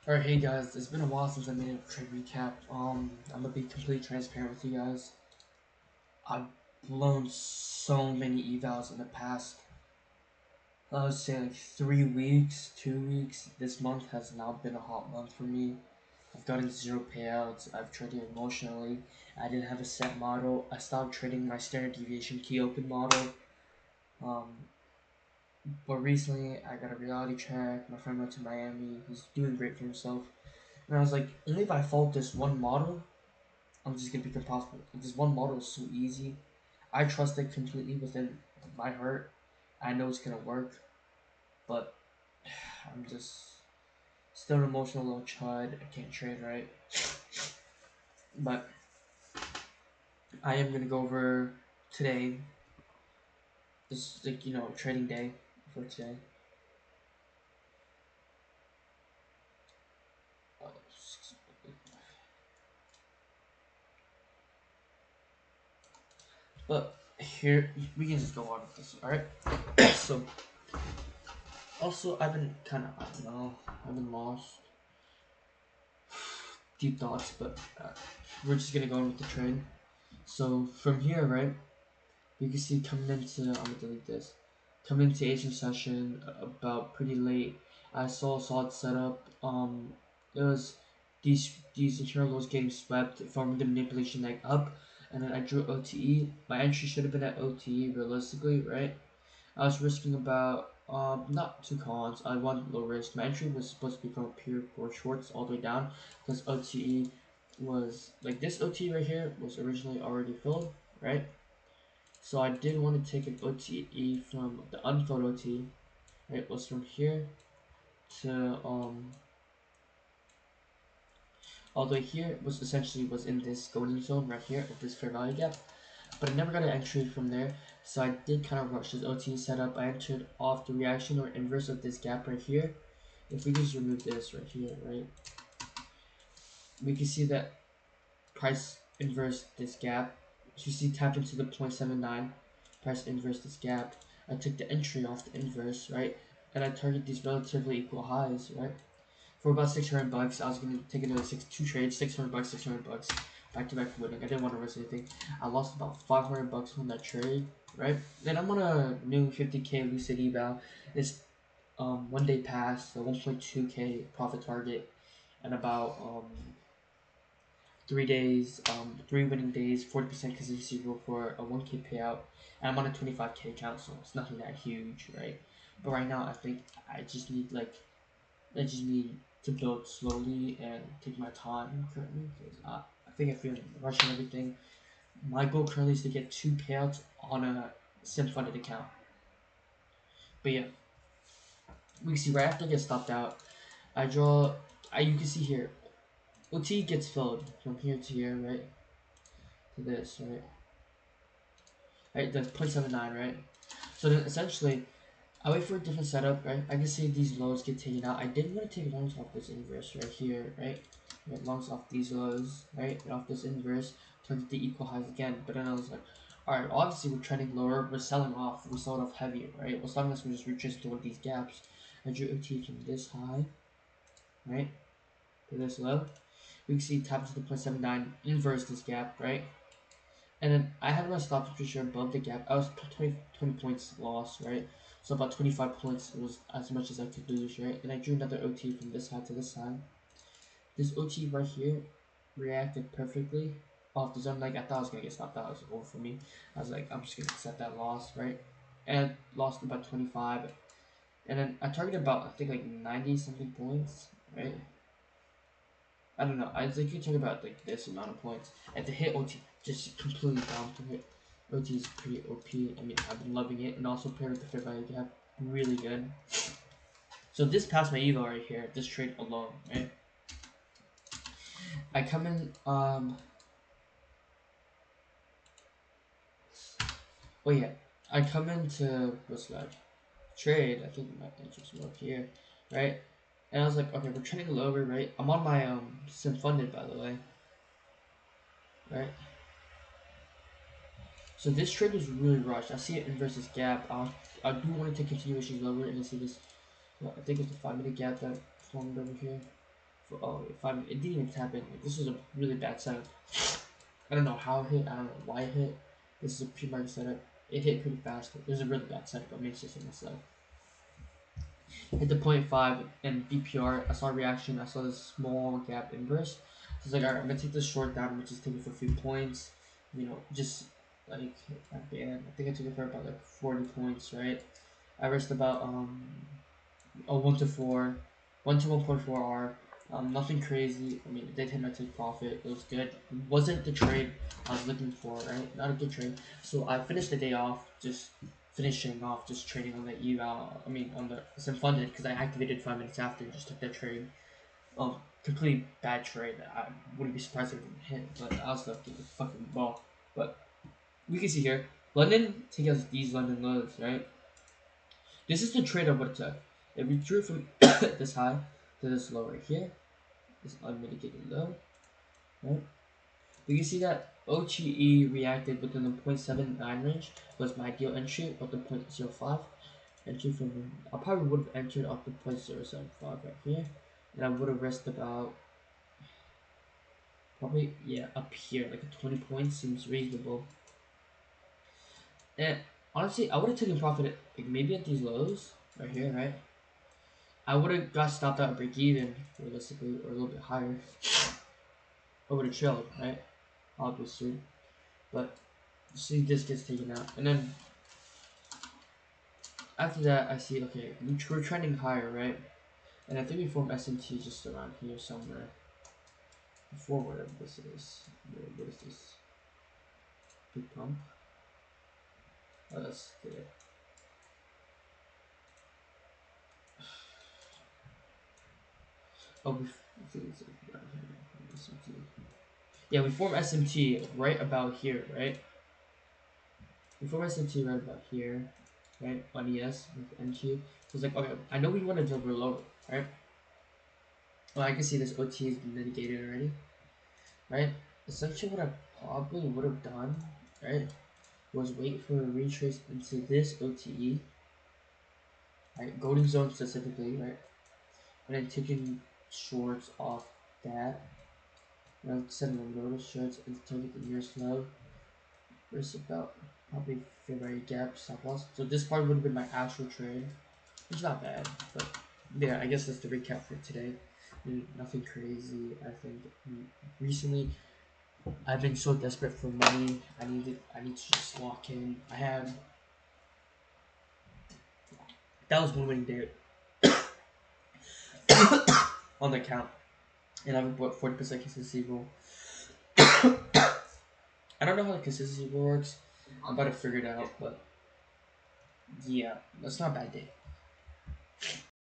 Alright, hey guys, it's been a while since I made a trade recap. I'm gonna be completely transparent with you guys. I've blown so many evals in the past, I would say like 3 weeks, 2 weeks. This month has now been a hot month for me. I've gotten zero payouts, I've traded emotionally, I didn't have a set model, I stopped trading my standard deviation key open model. Um, but recently I got a reality check, my friend went to Miami, he's doing great for himself. And I was like, only if I fault this one model, I'm just gonna be impossible. This one model is so easy. I trust it completely within my heart. I know it's gonna work, but I'm just still an emotional little child. I can't trade right. But I am gonna go over today. This is like trading day for today. Uh, But here we can just go on with this. All right. So also I've been kind of I don't know. I've been lost. Deep thoughts, but we're just gonna go on with the trade. So from here, right, you can see coming into I'm gonna delete this. Coming into Asian session about pretty late, I saw a solid setup. It was these internal lows getting swept from the manipulation leg up, and then I drew OTE. My entry should have been at OTE realistically, right? I was risking about not two cons. I wanted low risk. My entry was supposed to become a pure for shorts all the way down because OTE was like this OTE right here was originally already filled, right? So I did want to take an OTE from the unfilled OTE. It was from here to all the way here was essentially was in this golden zone right here of this fair value gap. But I never got an entry from there, so I did kind of rush this OT setup. I entered off the reaction or inverse of this gap right here. If we just remove this right here, right, we can see that price inverse this gap. So you see tapped into the 0.79, price inverse this gap. I took the entry off the inverse, right, and I target these relatively equal highs, right. For about 600 bucks, I was gonna take another two trades, 600 bucks, 600 bucks, back to back winning. I didn't want to risk anything. I lost about 500 bucks on that trade, right? Then I'm on a new 50k lucid eval. It's one day past the 1.2k profit target, and about 3 days, three winning days, 40% consistency rule for a 1k payout, and I'm on a 25k account, so it's nothing that huge, right? But right now, I think I just need to build slowly and take my time currently because I think I feel rushing everything. My goal currently is to get two payouts on a sim funded account. But yeah, we can see right after I get stopped out, I draw. You can see here, OT gets filled from here to here, right? To this, right? Right, that's 0.79, right? So then essentially, I wait for a different setup, right? I can see these lows get taken out. I did want to take longs off this inverse right here, right? Get longs off these lows, right? And off this inverse, target the equal highs again. But then I was like, alright, obviously we're trending lower, we're selling off, we sold off heavier, right? Well, some of us we just retraced toward these gaps. I drew OT from this high, right? To this low. We can see tap to the 0.79, inverse this gap, right? And then I had my stop for sure above the gap. I was 20 points lost, right? So about 25 points was as much as I could lose, right? And I drew another OT from this side to this side. This OT right here reacted perfectly off the zone. Like I thought I was gonna get stopped out. It was over for me. I was like, I'm just gonna accept that loss, right? And I lost about 25. And then I targeted about I think like 90 something points, right? I don't know. I think you talk about like this amount of points. And to hit OT, just completely down to hit. OT is pretty OP. I mean, I've been loving it, and also paired with the fair value gap, really good. So this passed my evo right here. This trade alone, right? I come in. Oh yeah, I come into what's that trade? I think my interest more up here, right? And I was like, okay, we're trading lower, right? I'm on my sim funded by the way, right? So this trade was really rushed. I see it inverse this gap. I do want to take continuations lower and see this. Well, I think it's a 5 minute gap that formed over here. If I'm, it didn't even tap in. Like, this was a really bad setup. I don't know how it hit. I don't know why it hit. This is a pre-market setup. It hit pretty fast. It was a really bad setup. But makes sense myself. Hit the 0.5 and BPR. I saw a reaction. I saw this small gap inverse. So it's like, alright, I'm gonna take this short down, which is taking for a few points. You know, just like at the end, I think I took it for about like 40 points, right? I risked about a 1 to 4, 1 to 1.4 R. Nothing crazy. I mean, it did hit my take profit. It was good. It wasn't the trade I was looking for, right? Not a good trade. So I finished the day off just finishing off just trading on the eval. I mean, on the some funded because I activated 5 minutes after and just took that trade. Complete bad trade. I wouldn't be surprised if it didn't hit, but I was left getting a fucking ball. But we can see here, London take out these London lows, right? This is the trade I would have took. If we drew from this high to this low right here, this unmitigated low, right? We can see that OTE reacted within the 0.79 range was my ideal entry up to 0.05. Entry from I probably would have entered up to 0.075 right here, and I would have risked about probably up here like a 20 points seems reasonable. And honestly, I would have taken profit at, like maybe at these lows right here, right? I would have got stopped out at break even realistically or a little bit higher. I would have chilled, right? Obviously, but see this gets taken out, and then after that I see okay we're trending higher, right? And I think we form SMT just around here somewhere. Before whatever this is. What is this? Big pump. Oh, that's good. Oh, SMT. Yeah, we form SMT right about here, right? We form SMT right about here, right? On ES with NQ. So it's like, okay, I know we want to deliver lower, right? Well, I can see this OT has been mitigated already, right? Essentially, what I probably would have done, right, was wait for a retrace into this OTE, right? Golden zone specifically, right? And then taking shorts off that. And I'm setting a notice shorts and target the nearest low. There's about probably February gap stop loss. So this part would have been my actual trade. It's not bad, but yeah, I guess that's the recap for today. Nothing crazy. I think recently I've been so desperate for money. I need to just lock in. I have that was one winning day on the account, and I've bought 40% consistency rule. I don't know how the consistency rule works. I'm about to figure it out, but yeah, that's not a bad day.